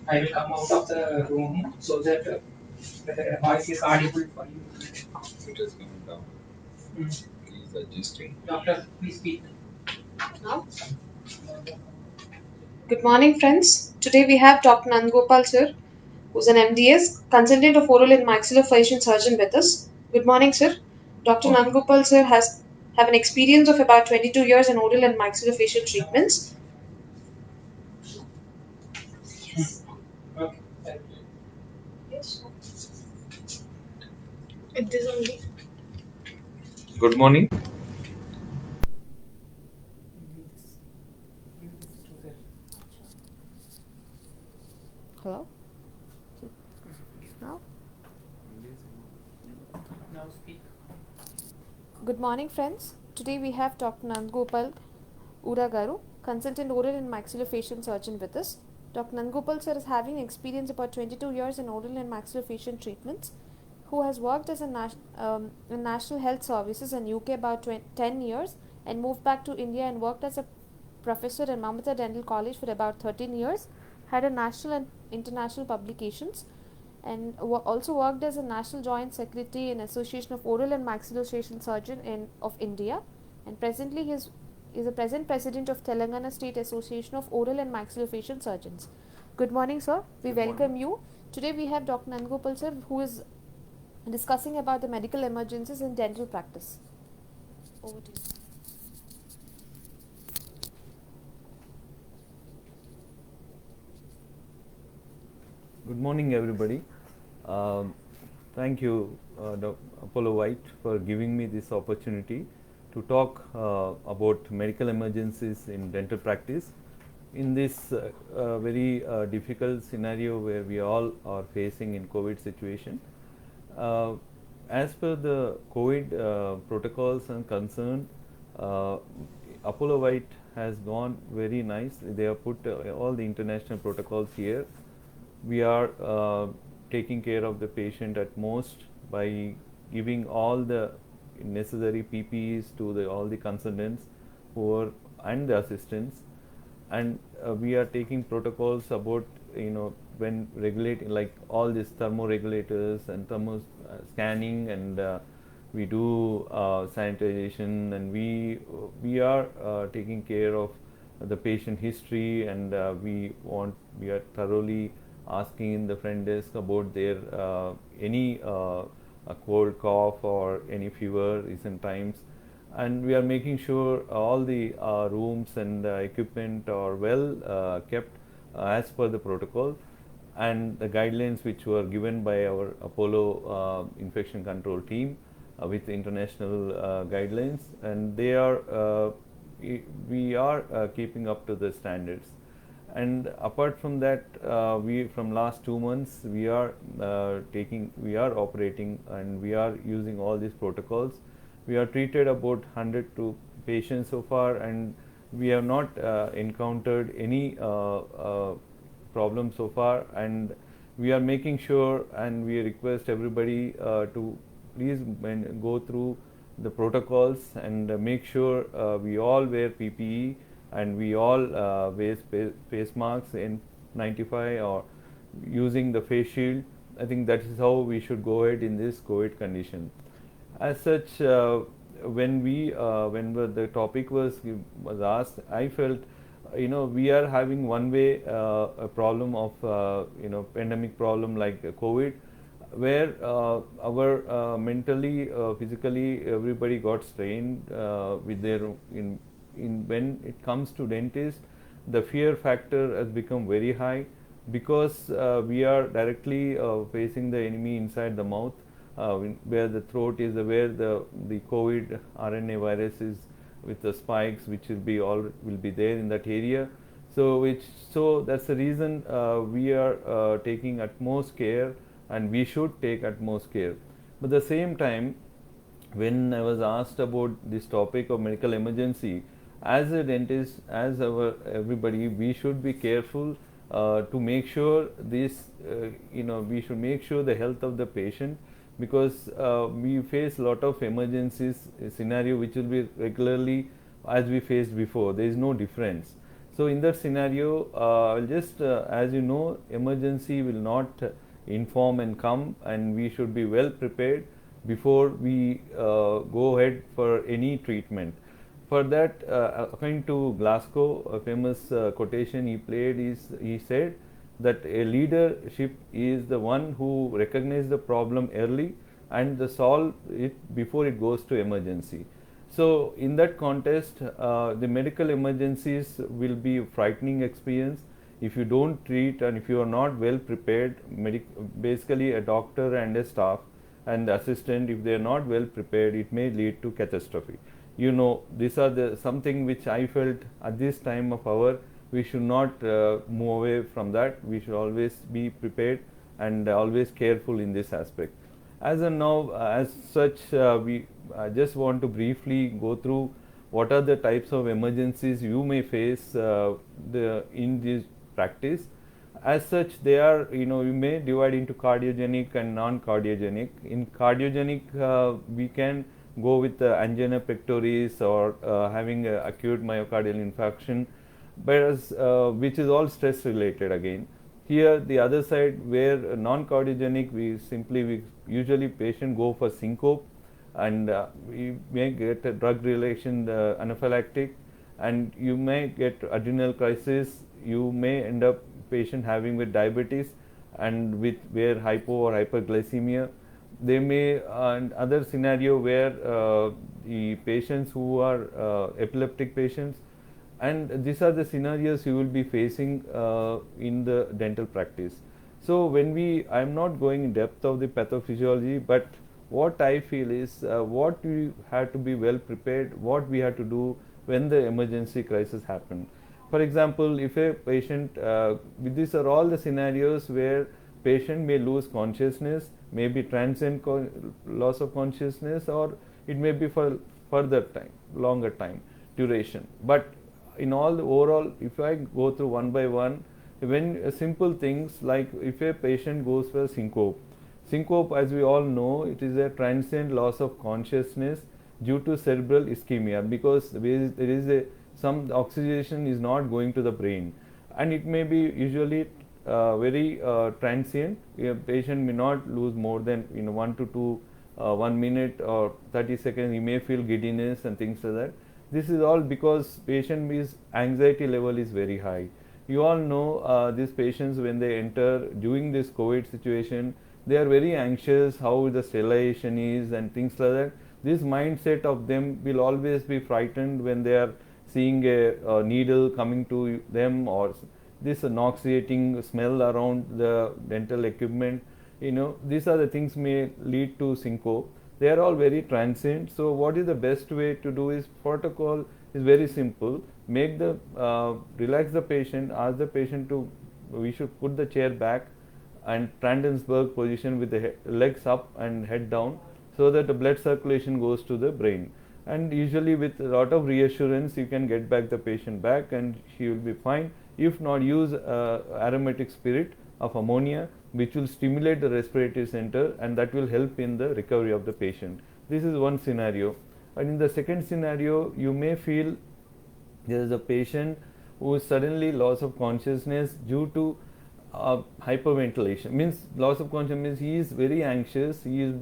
I will come out of the room so that the voice is audible for you. It is coming down. Please adjusting. Doctor, please speak. Now. Good morning, friends. Today we have Dr. Nanda Gopal sir, who's an MDS, consultant of oral and maxillofacial surgeon with us. Good morning, sir. Dr. Nanda Gopal sir has have an experience of about 22 years in oral and maxillofacial treatments. Okay. Yes. It is only. Good morning. Hello. Now. Now speak. Good morning, friends. Today we have Dr. Nanda Gopal Uragaru, consultant oral and maxillofacial surgeon with us. Dr. Nanda Gopal sir is having experience about 22 years in oral and maxillofacial treatments, who has worked as in National Health Services in UK about 10 years and moved back to India and worked as a professor in Mamata Dental College for about 13 years, had a national and international publications, and also worked as a National Joint Secretary in Association of Oral and Maxillofacial Surgeon of India, and presently he is a present president of Telangana State Association of Oral and Maxillofacial Surgeons. Good morning, sir. We welcome you. Today we have Dr. Nanda Gopal sir, who is discussing about the medical emergencies in dental practice. Over to you. Good morning, everybody. Thank you, Dr. Apollo White, for giving me this opportunity to talk about medical emergencies in dental practice in this very difficult scenario where we all are facing in COVID situation. As per the COVID protocols and concern, Apollo White has gone very nice. They have put all the international protocols here. We are taking care of the patient at most by giving all the necessary PPEs to all the consultants and the assistants, and we are taking protocols about when regulating, like all these thermoregulators and thermo scanning, and we do sanitization, and we are taking care of the patient history, and we are thoroughly asking in the front desk about their any a cold, cough, or any fever recent times, and we are making sure all the rooms and equipment are well kept as per the protocol and the guidelines which were given by our Apollo infection control team with international guidelines, and they are we are keeping up to the standards. And apart from that, we from last 2 months we are operating, and we are using all these protocols. We are treated about 100 to patients so far, and we have not encountered any problem so far, and we are making sure, and we request everybody to please go through the protocols and make sure we all wear PPE, and we all wear face masks in 95 or using the face shield. I think that is how we should go ahead in this COVID condition. As such, when the topic was asked, I felt we are having one way a problem of pandemic problem like COVID, where our mentally, physically, everybody got strained with their when it comes to dentist, the fear factor has become very high, because we are directly facing the enemy inside the mouth, where the throat is, where the COVID RNA virus is with the spikes, which will be there in that area. So that's the reason we are taking utmost care, and we should take utmost care. But at the same time, when I was asked about this topic of medical emergency, as a dentist, as everybody, we should be careful to make sure this, we should make sure the health of the patient, because we face a lot of emergencies scenario which will be regularly as we faced before. There is no difference. So in that scenario, I'll just, as you know, emergency will not inform and come, and we should be well prepared before we go ahead for any treatment. For that, according to Glasgow, a famous quotation he played is, he said that a leadership is the one who recognizes the problem early and solve it before it goes to emergency. So in that context, the medical emergencies will be a frightening experience if you don't treat and if you are not well prepared. Basically, a doctor and a staff and the assistant, if they are not well prepared, it may lead to catastrophe. You know, these are the something which I felt at this time of our, we should not move away from that. We should always be prepared and always careful in this aspect. As of now, as such, we just want to briefly go through what are the types of emergencies you may face in this practice. As such, they are, you may divide into cardiogenic and non-cardiogenic. In cardiogenic, we can go with angina pectoris or having acute myocardial infarction, whereas which is all stress related again. Here the other side, where non-cardiogenic, we usually patient go for syncope, and we may get a drug relation anaphylactic, and you may get adrenal crisis. You may end up patient having with diabetes and with where hypo or hyperglycemia. They may other scenario where the patients who are epileptic patients, and these are the scenarios you will be facing in the dental practice. So when I am not going in depth of the pathophysiology, but what I feel is what we have to be well prepared, what we have to do when the emergency crisis happen. For example, if a patient, these are all the scenarios where patient may lose consciousness, maybe transient loss of consciousness, or it may be for further time, longer time duration. But in all the overall, if I go through one by one, when simple things like if a patient goes for syncope, as we all know, it is a transient loss of consciousness due to cerebral ischemia, because there is some oxygenation is not going to the brain, and it may be usually very transient. A patient may not lose more than 1 to 2 1 minute or 30 seconds. He may feel giddiness and things like that. This is all because patient anxiety level is very high. You all know these patients, when they enter during this COVID situation, they are very anxious how the sterilization is and things like that. This mindset of them will always be frightened when they are seeing a needle coming to them, or this nauseating smell around the dental equipment. These are the things may lead to syncope. They are all very transient. So what is the best way to do is, protocol is very simple. Make the relax the patient, ask the patient to, we should put the chair back and Trandensburg position with the legs up and head down, so that the blood circulation goes to the brain. And usually with a lot of reassurance, you can get back the patient back and she will be fine. If not, use aromatic spirit of ammonia, which will stimulate the respiratory center, and that will help in the recovery of the patient. This is one scenario. And in the second scenario, you may feel there is a patient who is suddenly loss of consciousness due to hyperventilation. Means loss of consciousness means he is very anxious. He is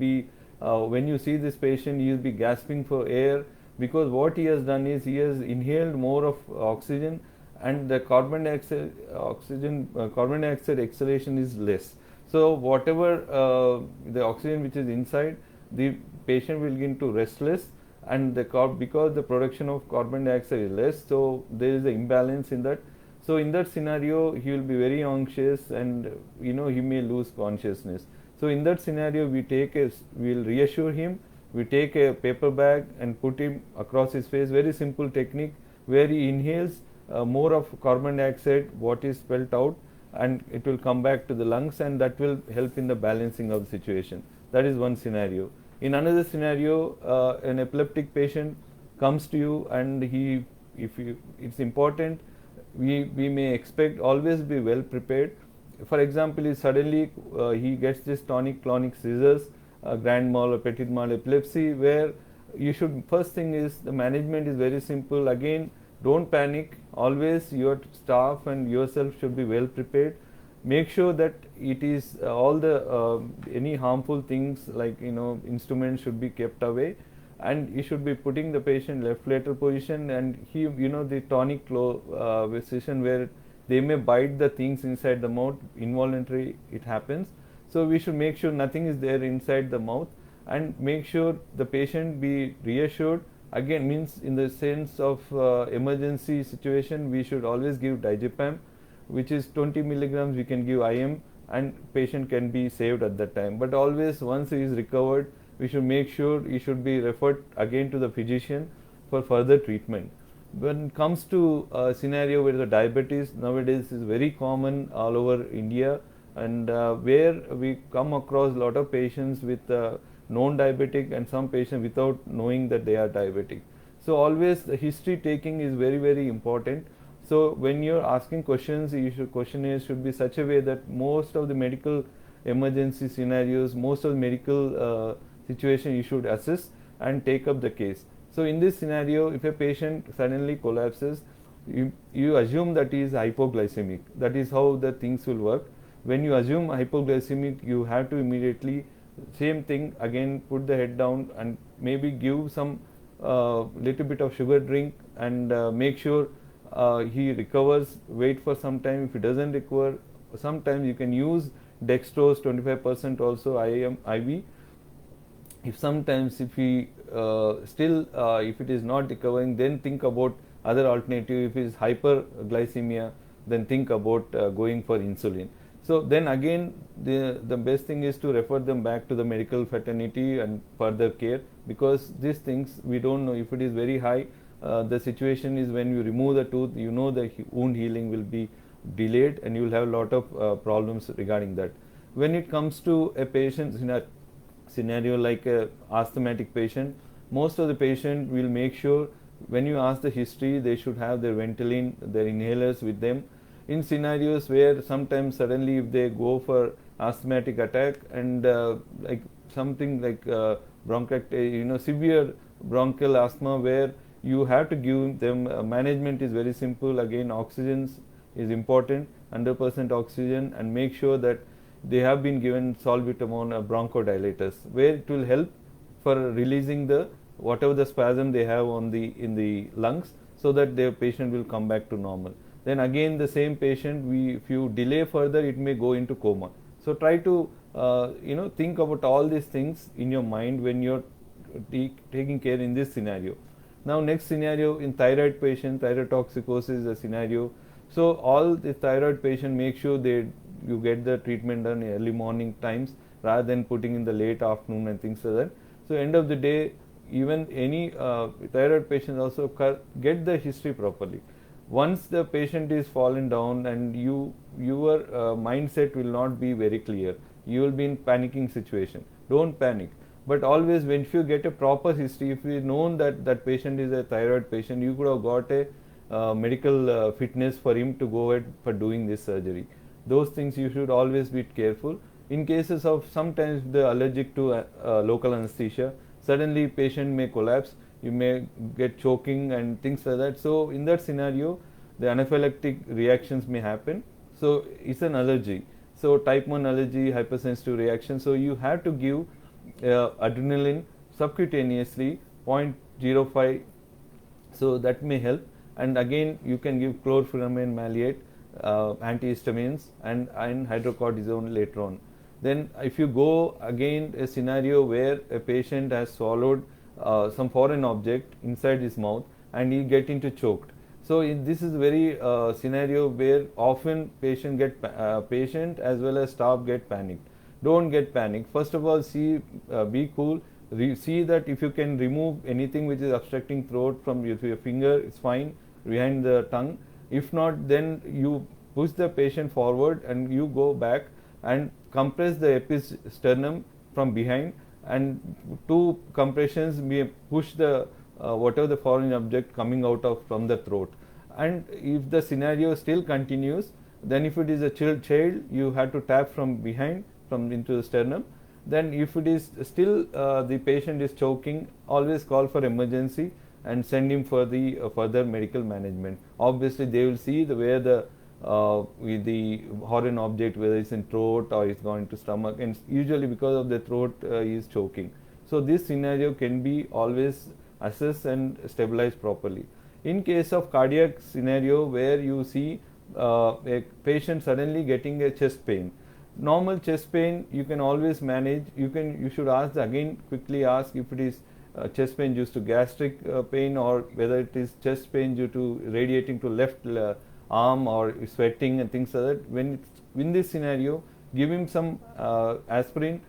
when you see this patient, he will be gasping for air, because what he has done is he has inhaled more of oxygen, and the carbon dioxide exhalation is less. So whatever the oxygen which is inside, the patient will begin to restless, and because the production of carbon dioxide is less, so there is an imbalance in that. So in that scenario, he will be very anxious, and he may lose consciousness. So in that scenario, we'll reassure him. We take a paper bag and put him across his face. Very simple technique, where he inhales more of carbon dioxide, what is felt out, and it will come back to the lungs, and that will help in the balancing of the situation. That is one scenario. In another scenario, an epileptic patient comes to you, and it's important, we may expect, always be well prepared. For example, if suddenly he gets this tonic-clonic seizures, grand mal or petit mal epilepsy, where you should, first thing is, the management is very simple. Again, Don't panic. Always your staff and yourself should be well prepared. Make sure that it is all the any harmful things like instruments should be kept away, and you should be putting the patient left lateral position, and the tonic position where they may bite the things inside the mouth involuntary, it happens. So we should make sure nothing is there inside the mouth, and make sure the patient be reassured. Again, means in the sense of emergency situation, we should always give diazepam, which is 20 milligrams. We can give IM, and patient can be saved at that time. But always, once he is recovered, we should make sure he should be referred again to the physician for further treatment. When it comes to a scenario where the diabetes nowadays is very common all over India, and where we come across a lot of patients with known diabetic and some patients without knowing that they are diabetic. So always the history taking is very, very important. So when you're asking questions, questionnaires should be such a way that most of the medical emergency scenarios, most of the medical situation you should assess and take up the case. So in this scenario, if a patient suddenly collapses, you assume that he is hypoglycemic. That is how the things will work. When you assume hypoglycemic, you have to immediately, same thing again, put the head down and maybe give some little bit of sugar drink, and make sure he recovers. Wait for some time. If he doesn't recover, sometimes you can use dextrose 25% also IV. If sometimes if he still if it is not recovering, then think about other alternative. If it is hyperglycemia, then think about going for insulin. So then again, the best thing is to refer them back to the medical fraternity and further care, because these things we don't know. If it is very high, the situation is when you remove the tooth, the wound healing will be delayed, and you will have a lot of problems regarding that. When it comes to a patient scenario like a asthmatic patient, most of the patient will make sure when you ask the history, they should have their Ventolin, their inhalers with them. In scenarios where sometimes suddenly if they go for asthmatic attack and like something like severe bronchial asthma, where you have to give them management is very simple. Again, oxygen is important, 100% oxygen, and make sure that they have been given salbutamol bronchodilators, where it will help for releasing the whatever the spasm they have in the lungs, so that their patient will come back to normal. Then again, the same patient, if you delay further, it may go into coma. So try to think about all these things in your mind when you're taking care in this scenario. Now next scenario, in thyroid patient, thyrotoxicosis is a scenario. So all the thyroid patient, make sure you get the treatment done in early morning times rather than putting in the late afternoon and things like that. So end of the day, even any thyroid patient also get the history properly. Once the patient is fallen down and your mindset will not be very clear, you will be in panicking situation. Don't panic. But always, when you get a proper history, if you know that patient is a thyroid patient, you could have got a medical fitness for him to go ahead for doing this surgery. Those things you should always be careful. In cases of sometimes the allergic to local anesthesia, suddenly patient may collapse. You may get choking and things like that. So in that scenario, the anaphylactic reactions may happen. So it's an allergy. So type 1 allergy, hypersensitive reaction. So you have to give adrenaline subcutaneously 0.05. So that may help. And again, you can give chlorpheniramine maleate, antihistamines, and hydrocortisone later on. Then if you go again a scenario where a patient has swallowed some foreign object inside his mouth and he get into choked. So this is very scenario where often patient as well as staff get panicked. Don't get panicked. First of all, be cool. See that if you can remove anything which is obstructing throat from your finger, it's fine, behind the tongue. If not, then you push the patient forward and you go back and compress the episternum from behind, and 2 compressions may push the whatever the foreign object coming out from the throat. And if the scenario still continues, then if it is a child, you have to tap from behind into the sternum. Then if it is still the patient is choking, always call for emergency and send him for the further medical management. Obviously, they will see where with the foreign object, whether it's in throat or it's gone into stomach, and usually because of the throat he is choking. So this scenario can be always assessed and stabilized properly. In case of cardiac scenario where you see a patient suddenly getting a chest pain, normal chest pain you can always manage. You should ask again, quickly ask if it is chest pain due to gastric pain, or whether it is chest pain due to radiating to left arm or sweating and things like that. When it's in this scenario, give him some aspirin,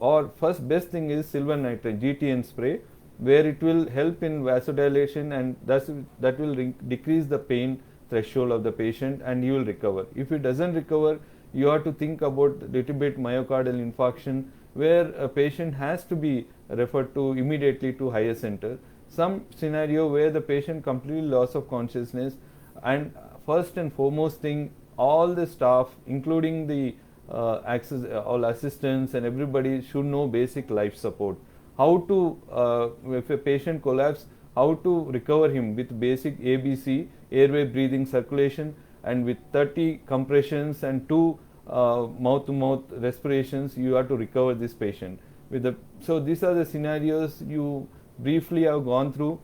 or first best thing is silver nitrate GTN spray, where it will help in vasodilation, and that will decrease the pain threshold of the patient, and he will recover. If it doesn't recover, you have to think about little bit myocardial infarction, where a patient has to be referred to immediately to higher center. Some scenario where the patient completely loss of consciousness, and first and foremost thing, all the staff, including the all assistants and everybody, should know basic life support. How to, if a patient collapse, how to recover him with basic ABC, airway, breathing, circulation, and with 30 compressions and 2 mouth-to-mouth respirations, you have to recover this patient. So these are the scenarios you briefly have gone through.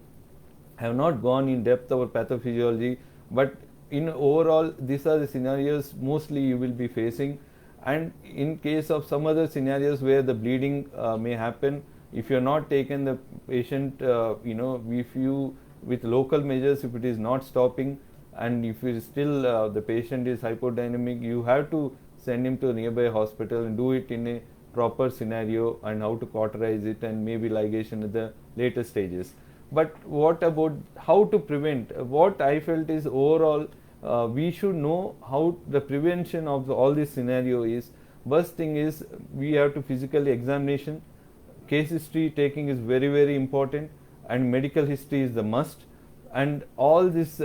I have not gone in depth over pathophysiology, but in overall, these are the scenarios mostly you will be facing. And in case of some other scenarios where the bleeding may happen, if you are not taken the patient, if you with local measures, if it is not stopping, and if it is still the patient is hypodynamic, you have to send him to a nearby hospital and do it in a proper scenario, and how to cauterize it and maybe ligation at the later stages. But what about how to prevent? What I felt is overall we should know how the prevention of all this scenario is. First thing is we have to physically examination. Case history taking is very, very important, and medical history is the must. And all this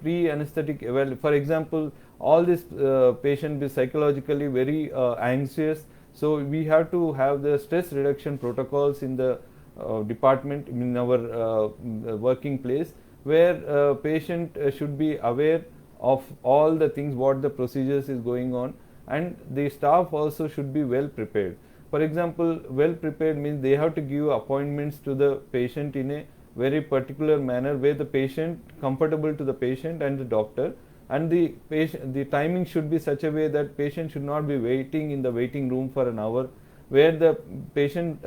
pre-anesthetic, for example, all this patient is psychologically very anxious, so we have to have the stress reduction protocols in the department, in our working place, where patient should be aware of all the things, what the procedures is going on, and the staff also should be well prepared. For example, well prepared means they have to give appointments to the patient in a very particular manner, where the patient comfortable to the patient and the doctor, and the timing should be such a way that patient should not be waiting in the waiting room for an hour, where the patient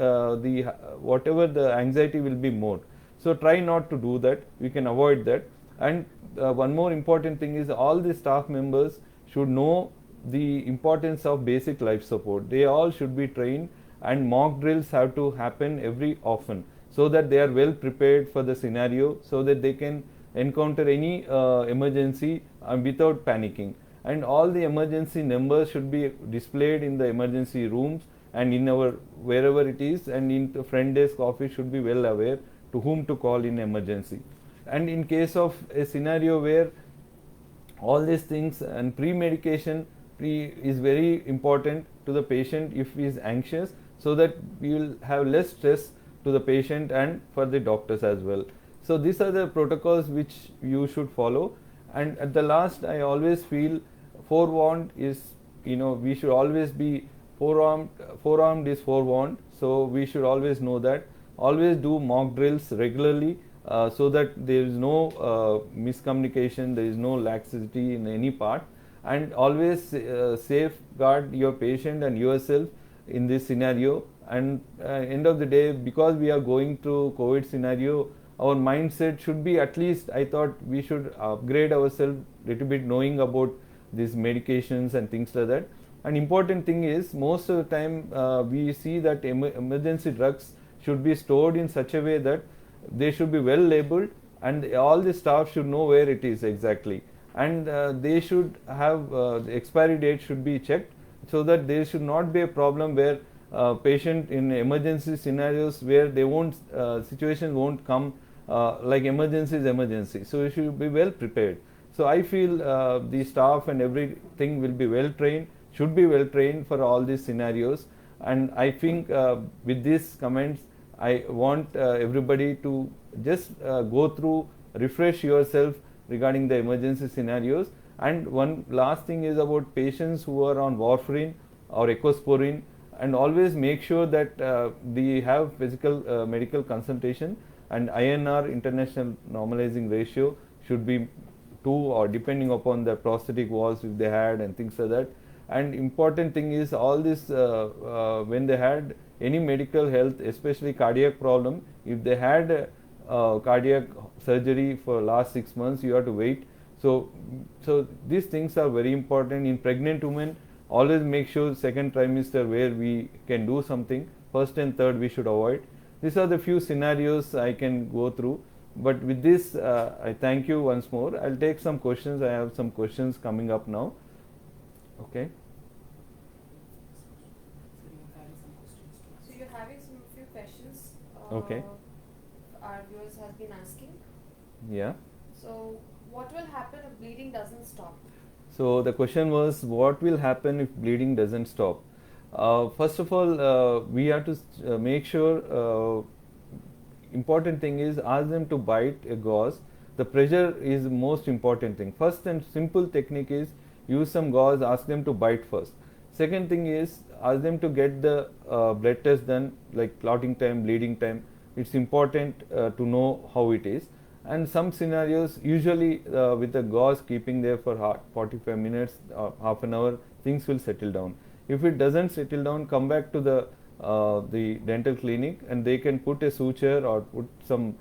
whatever the anxiety will be more. So try not to do that, we can avoid that. And one more important thing is all the staff members should know the importance of basic life support. They all should be trained, and mock drills have to happen every often, so that they are well prepared for the scenario, so that they can encounter any emergency without panicking. And all the emergency numbers should be displayed in the emergency rooms and in our wherever it is, and in the front desk office should be well aware to whom to call in emergency. And in case of a scenario where all these things and pre-medication is very important to the patient if he is anxious, so that we will have less stress to the patient and for the doctors as well. So these are the protocols which you should follow. And at the last, I always feel forewarned is, we should always be forearmed is forewarned. So we should always know that. Always do mock drills regularly, so that there is no miscommunication, there is no laxity in any part, and always safeguard your patient and yourself in this scenario. And end of the day, because we are going through COVID scenario, our mindset should be, at least I thought we should upgrade ourselves little bit, knowing about these medications and things like that. An important thing is, most of the time we see that emergency drugs should be stored in such a way that they should be well labeled, and all the staff should know where it is exactly, and they should have the expiry date should be checked, so that there should not be a problem where patient in emergency scenarios where they won't situations won't come like emergency is emergency. So you should be well prepared. So I feel the staff and everything will be well trained, should be well trained for all these scenarios. And I think with these comments, I want everybody to just go through, refresh yourself regarding the emergency scenarios. And one last thing is about patients who are on warfarin or ecosporin, and always make sure that they have physical medical consultation, and INR, international normalizing ratio, should be 2, or depending upon the prosthetic walls if they had and things like that. And important thing is all this when they had any medical health, especially cardiac problem, if they had cardiac surgery for last 6 months, you have to wait. So these things are very important in pregnant women. Always make sure second trimester where we can do something. First and third we should avoid. These are the few scenarios I can go through. But with this, I thank you once more. I'll take some questions. I have some questions coming up now. Okay. So you're having some few questions. Okay. Our viewers has been asking. Yeah. So what will happen if bleeding doesn't stop? So the question was, what will happen if bleeding doesn't stop? First of all, we have to make sure. Important thing is ask them to bite a gauze. The pressure is the most important thing. First and simple technique is use some gauze, ask them to bite first. Second thing is ask them to get the blood test done, like clotting time, bleeding time. It's important to know how it is. And some scenarios, usually with the gauze keeping there for 45 minutes or half an hour, things will settle down. If it doesn't settle down, come back to the dental clinic, and they can put a suture or put some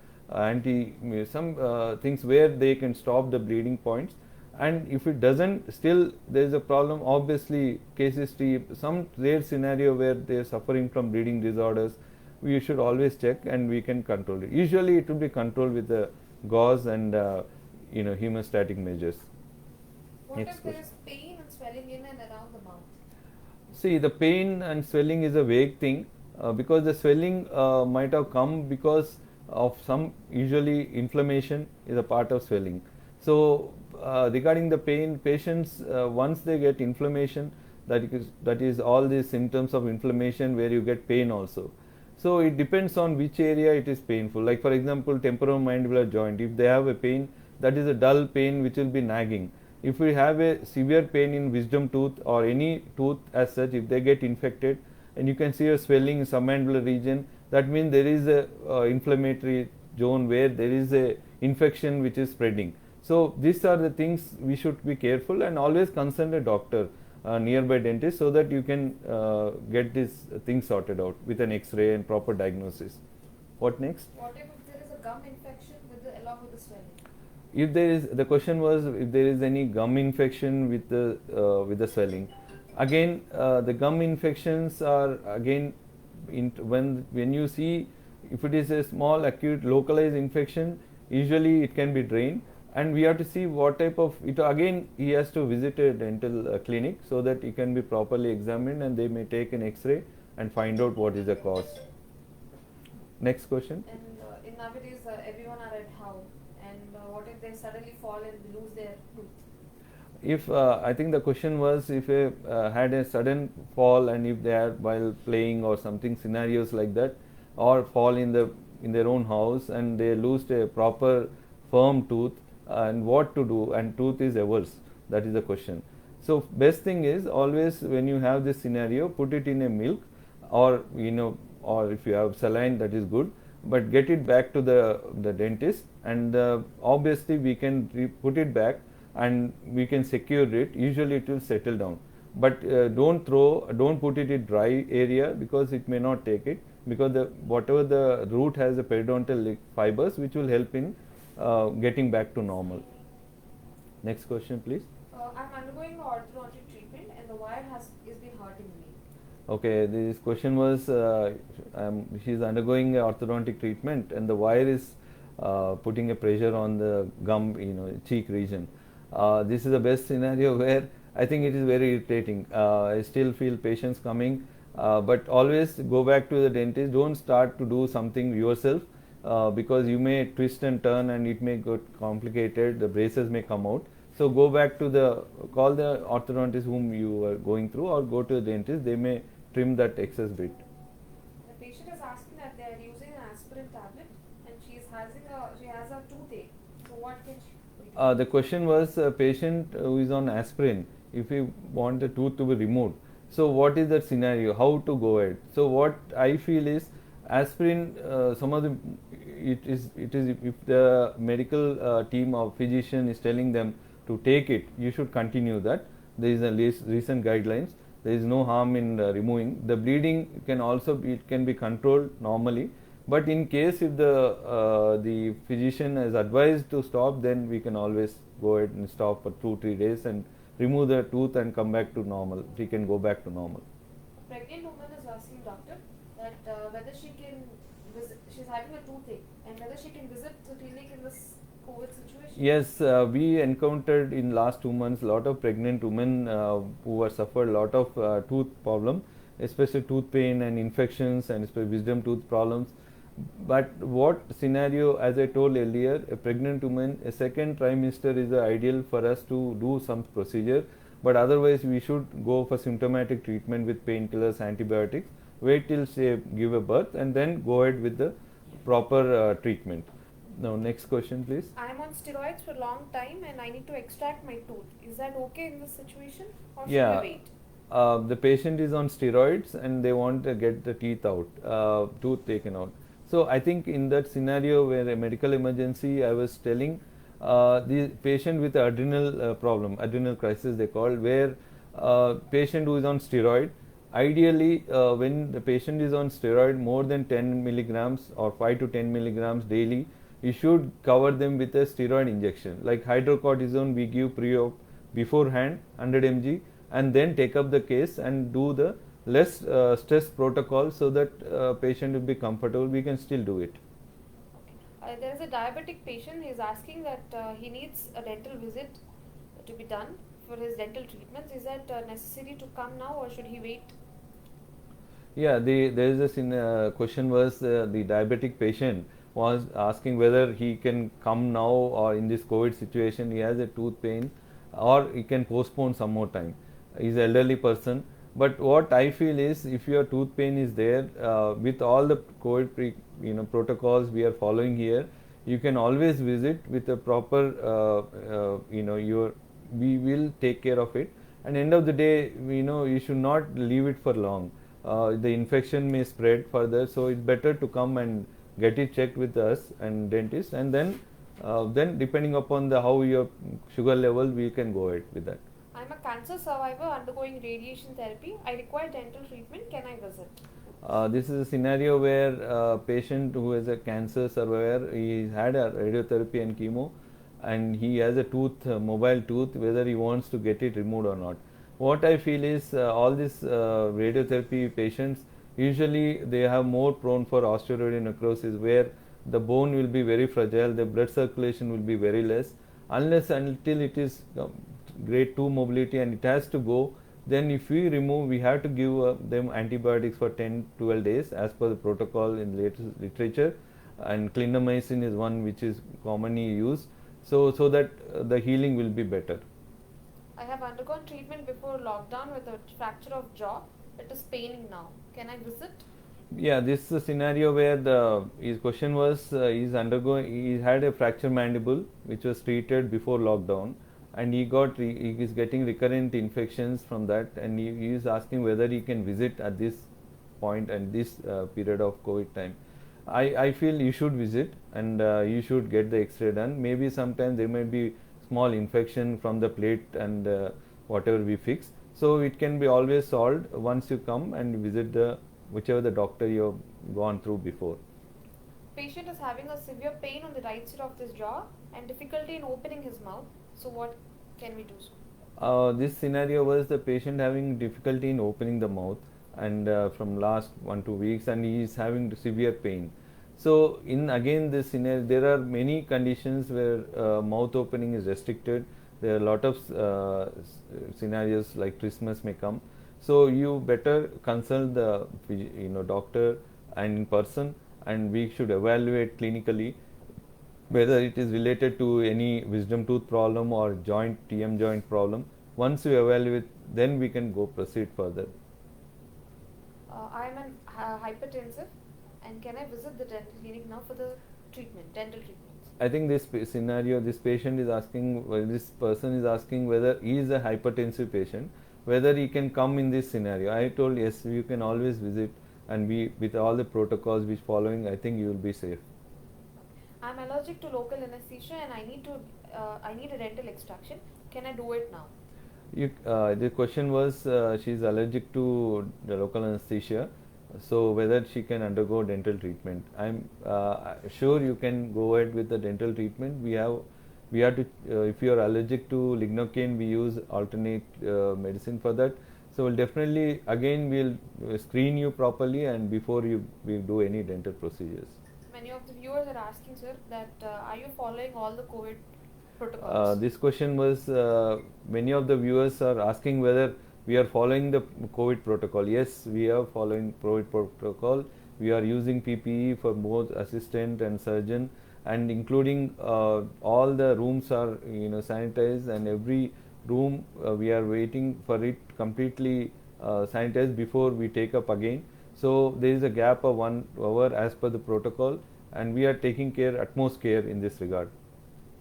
things where they can stop the bleeding points. And if it doesn't, still there is a problem, obviously case history, some rare scenario where they are suffering from bleeding disorders, we should always check and we can control it. Usually it will be controlled with the gauze and hemostatic measures. What Next if there question. is pain and swelling in and around the mouth? See, the pain and swelling is a vague thing because the swelling might have come because of some, usually inflammation is a part of swelling. So regarding the pain, patients once they get inflammation, that is all these symptoms of inflammation where you get pain also. So it depends on which area it is painful. Like for example, temporomandibular joint, if they have a pain, that is a dull pain which will be nagging. If we have a severe pain in wisdom tooth or any tooth as such, if they get infected and you can see a swelling in submandibular region, that means there is a inflammatory zone where there is a infection which is spreading. So these are the things we should be careful, and always consult a doctor, nearby dentist, so that you can get this thing sorted out with an X-ray and proper diagnosis. What next? What if there is a gum infection along with the swelling? If there is, the question was if there is any gum infection with the swelling. Again, the gum infections are again when you see if it is a small acute localized infection, usually it can be drained, and we have to see what type of it. Again, he has to visit a dental clinic so that he can be properly examined, and they may take an X-ray and find out what is the cause. Next question. And in nowadays, everyone are at home. And what if they suddenly fall and lose their tooth? If I think the question was if they had a sudden fall, and if they are while playing or something, scenarios like that, or fall in their own house and they lose a proper firm tooth, and what to do, and tooth is everse. That is the question. So best thing is always when you have this scenario, put it in a milk, or or if you have saline, that is good, but get it back to the dentist, and obviously we can put it back and we can secure it. Usually it will settle down, but don't put it in dry area, because it may not take it, because whatever the root has the periodontal fibers which will help in getting back to normal. Next question, please. I'm undergoing orthodontic treatment and the wire is been hurting me. Okay, this question was she's undergoing orthodontic treatment and the wire is putting a pressure on the gum, cheek region. This is the best scenario where I think it is very irritating. I still feel patients coming, but always go back to the dentist. Don't start to do something yourself because you may twist and turn and it may get complicated. The braces may come out. So go back to call the orthodontist whom you are going through, or go to the dentist. They may trim that excess bit. The patient is asking that they are using an aspirin tablet and she is having The question was a patient who is on aspirin, if we want the tooth to be removed. So what is that scenario? How to go ahead? So what I feel is aspirin. Some of the it is if the medical team or physician is telling them to take it, you should continue that. There is a recent guidelines. There is no harm in removing. The bleeding can also it can be controlled normally. But in case if the physician has advised to stop, then we can always go ahead and stop for 2-3 days and remove the tooth and come back to normal. We can go back to normal. A pregnant woman is asking doctor that whether she can visit, she's having a toothache, and whether she can visit the clinic in this COVID situation. Yes, we encountered in last 2 months a lot of pregnant women who have suffered a lot of tooth problem, especially tooth pain and infections and especially wisdom tooth problems. But what scenario, as I told earlier, a pregnant woman, a second trimester is ideal for us to do some procedure. But otherwise, we should go for symptomatic treatment with painkillers, antibiotics. Wait till say give a birth and then go ahead with the proper treatment. Now, next question, please. I am on steroids for a long time and I need to extract my tooth. Is that okay in this situation, or should Yeah. we wait? The patient is on steroids and they want to get the teeth out, tooth taken out. So I think in that scenario where a medical emergency, I was telling the patient with adrenal problem, adrenal crisis they call, where patient who is on steroid, ideally when the patient is on steroid more than 10 milligrams or 5 to 10 milligrams daily, you should cover them with a steroid injection. Like hydrocortisone we give pre-op beforehand 100 mg and then take up the case and do the less stress protocol so that patient will be comfortable. We can still do it. Okay. There is a diabetic patient. He is asking that he needs a dental visit to be done for his dental treatments. Is that necessary to come now, or should he wait? Yeah, there is a question was the diabetic patient was asking whether he can come now or in this COVID situation he has a tooth pain or he can postpone some more time. He's an elderly person. But what I feel is if your tooth pain is there, with all the COVID protocols we are following here, you can always visit with a proper, we will take care of it. And end of the day, you should not leave it for long. The infection may spread further, so it's better to come and get it checked with us and dentist, and then depending upon how your sugar level, we can go ahead with that. I'm a cancer survivor undergoing radiation therapy. I require dental treatment. Can I visit? This is a scenario where a patient who is a cancer survivor, he had a radiotherapy and chemo, and he has a tooth, mobile tooth, whether he wants to get it removed or not. What I feel is all these radiotherapy patients, usually they have more prone for osteoid necrosis, where the bone will be very fragile, the blood circulation will be very less, unless until it is grade 2 mobility and it has to go. Then if we remove, we have to give them antibiotics for 10-12 days as per the protocol in latest literature, and clindamycin is one which is commonly used, so that the healing will be better. I have undergone treatment before lockdown with a fracture of jaw. It is paining now. Can I visit? Yeah, this is a scenario where his question was he had a fracture mandible which was treated before lockdown, and he is getting recurrent infections from that, and he is asking whether he can visit at this point and this period of COVID time. I feel you should visit and you should get the X-ray done. Maybe sometimes there may be small infection from the plate and whatever we fix. So it can be always solved once you come and visit whichever the doctor you have gone through before. Patient is having a severe pain on the right side of his jaw and difficulty in opening his mouth. So what can we do? This scenario was the patient having difficulty in opening the mouth, and from last 1-2 weeks, and he is having severe pain. So in again this scenario, there are many conditions where mouth opening is restricted. There are a lot of scenarios like trismus may come. So you better consult the doctor and in person, and we should evaluate clinically whether it is related to any wisdom tooth problem or TM joint problem. Once you evaluate, then we can proceed further. I am hypertensive, and can I visit the dental clinic now for the dental treatments? I think this scenario, this patient is asking, well, this person is asking whether he is a hypertensive patient, whether he can come in this scenario. I told yes, you can always visit, and with all the protocols which following, I think you will be safe. I'm allergic to local anesthesia and I need a dental extraction. Can I do it now? The question was she is allergic to the local anesthesia, so whether she can undergo dental treatment. I'm sure you can go ahead with the dental treatment. We have to if you are allergic to lignocaine, we use alternate medicine for that. So we'll definitely again we'll screen you properly and before we do any dental procedures. Many of the viewers are asking, sir, that are you following all the COVID protocols? This question was many of the viewers are asking whether we are following the COVID protocol. Yes, we are following COVID protocol. We are using PPE for both assistant and surgeon, and including all the rooms are sanitized, and every room we are waiting for it completely sanitized before we take up again. So there is a gap of 1 hour as per the protocol, and we are taking utmost care in this regard.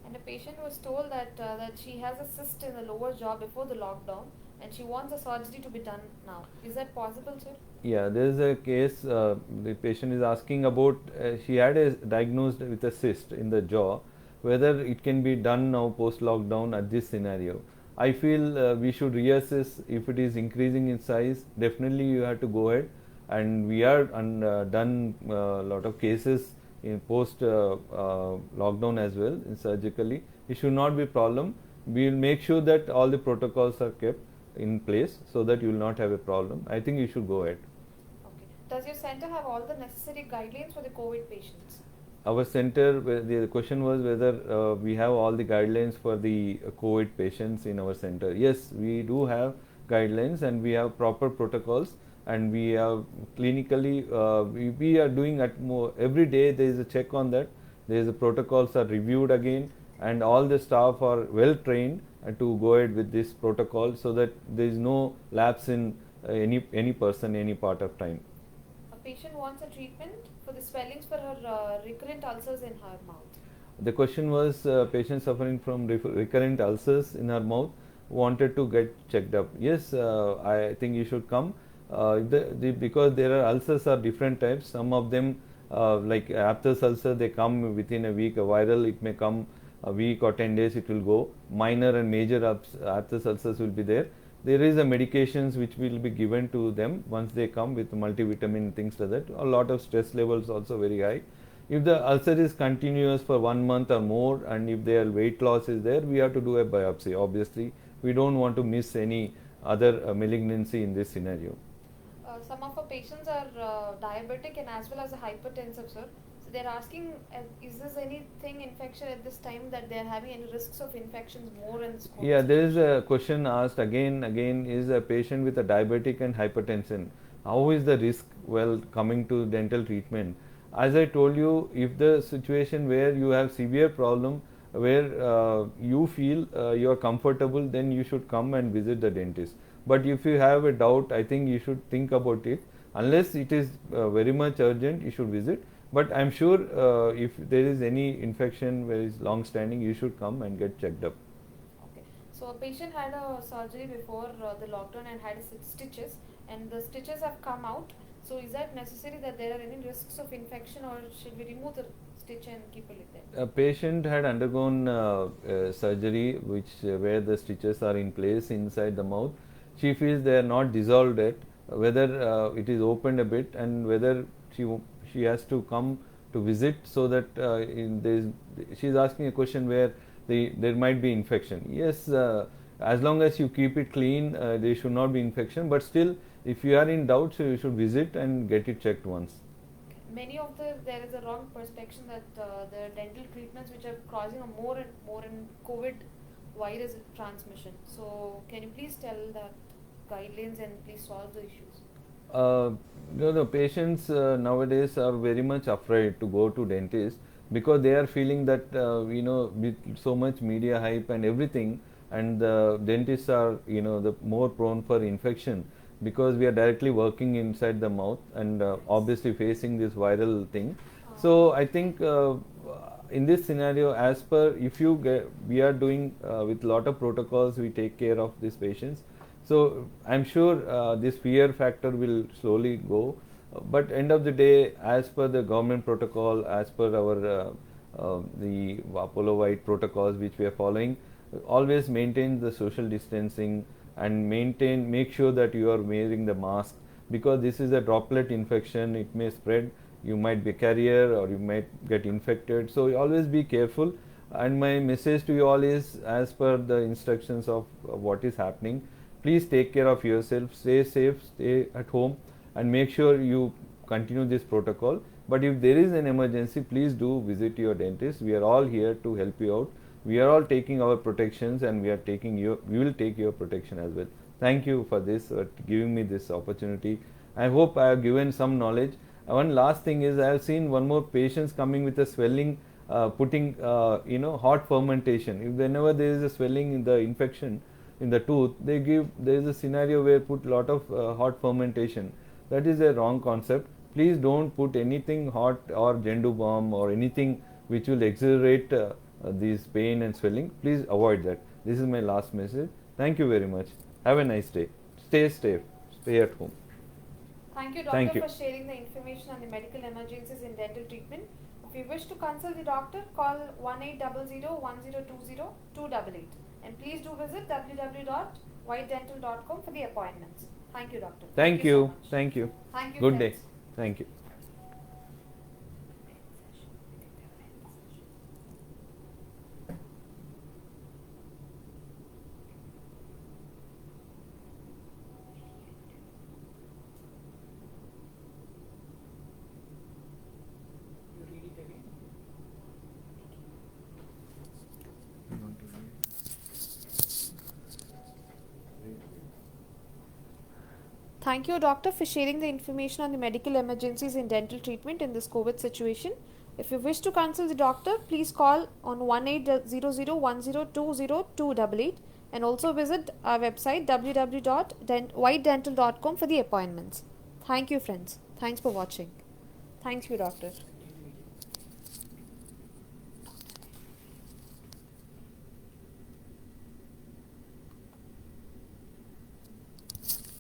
And a patient was told that she has a cyst in the lower jaw before the lockdown, and she wants a surgery to be done now. Is that possible, sir? Yeah, there is a case. The patient is asking about. She had diagnosed with a cyst in the jaw. Whether it can be done now post lockdown at this scenario. I feel we should reassess if it is increasing in size. Definitely, you have to go ahead, and we are done a lot of cases in post lockdown as well in surgically. It should not be a problem. We will make sure that all the protocols are kept in place so that you will not have a problem. I think you should go ahead. Okay. Does your center have all the necessary guidelines for the COVID patients? Our center, the question was whether we have all the guidelines for the COVID patients in our center. Yes, we do have guidelines and we have proper protocols, and we have clinically we are doing at more every day. There is a check on that. There is a protocols are reviewed again, and all the staff are well trained to go ahead with this protocol so that there is no lapse in any person any part of time. A patient wants a treatment for the swellings for her recurrent ulcers in her mouth. The question was patient suffering from recurrent ulcers in her mouth wanted to get checked up. Yes, I think you should come because there are ulcers are different types. Some of them like aphthous ulcer, they come within a week. A viral, it may come a week or 10 days it will go. Minor and major aphthous ulcers will be there. There is a medications which will be given to them once they come with multivitamin, things like that. A lot of stress levels also very high. If the ulcer is continuous for 1 month or more, and if their weight loss is there, we have to do a biopsy. Obviously, we don't want to miss any other malignancy in this scenario. Some of our patients are diabetic and as well as a hypertensive, sir. So they're asking, is this anything infection at this time that they're having any risks of infections more in this COVID? Yeah, there is a question asked again, is a patient with a diabetic and hypertension. How is the risk coming to dental treatment? As I told you, if the situation where you have severe problem, where you feel you are comfortable, then you should come and visit the dentist. But if you have a doubt, I think you should think about it. Unless it is very much urgent, you should visit. But I'm sure if there is any infection where is long standing, you should come and get checked up. Okay. So a patient had a surgery before the lockdown and had stitches, and the stitches have come out. So is that necessary that there are any risks of infection, or should we remove the stitch and keep it like that? A patient had undergone surgery where the stitches are in place inside the mouth. She feels they are not dissolved yet, whether it is opened a bit and whether she has to come to visit, so that she is asking a question where there might be infection. Yes, as long as you keep it clean, there should not be infection, but still if you are in doubt, so you should visit and get it checked once. Many of there is a wrong perception that the dental treatments which are causing more and more in COVID virus transmission. So can you please tell that guidelines and please solve the issues? The patients nowadays are very much afraid to go to dentist because they are feeling that with so much media hype and everything, and the dentists are the more prone for infection because we are directly working inside the mouth and obviously facing this viral thing. So I think in this scenario, as per if you get, we are doing with lot of protocols, we take care of these patients. So I'm sure this fear factor will slowly go. But end of the day, as per the government protocol, as per our the Apollo White protocols which we are following, always maintain the social distancing and make sure that you are wearing the mask, because this is a droplet infection. It may spread. You might be a carrier or you might get infected. So always be careful. And my message to you all is, as per the instructions of what is happening, please take care of yourself, stay safe, stay at home, and make sure you continue this protocol. But if there is an emergency, please do visit your dentist. We are all here to help you out. We are all taking our protections, and we will take your protection as well. Thank you for this, giving me this opportunity. I hope I have given some knowledge. One last thing is, I have seen one more patients coming with a swelling, putting hot fermentation. If whenever there is a swelling in the infection in the tooth, there is a scenario where put lot of hot fermentation. That is a wrong concept. Please don't put anything hot or Gendu balm or anything which will accelerate this pain and swelling. Please avoid that. This is my last message. Thank you very much. Have a nice day. Stay safe. Stay at home. Thank you, doctor, Thank you. for sharing the information on the medical emergencies in dental treatment. If you wish to consult the doctor, call 1800-1020-288. And please do visit www.whitedental.com for the appointments. Thank you, doctor. Thank so you. much. Thank you. Thank you, Good day. friends. Thank you. You read it again. Thank you, doctor, for sharing the information on the medical emergencies in dental treatment in this COVID situation. If you wish to consult the doctor, please call on 1800-1020-288 and also visit our website www.whitedental.com for the appointments. Thank you, friends. Thanks for watching. Thank you, doctor.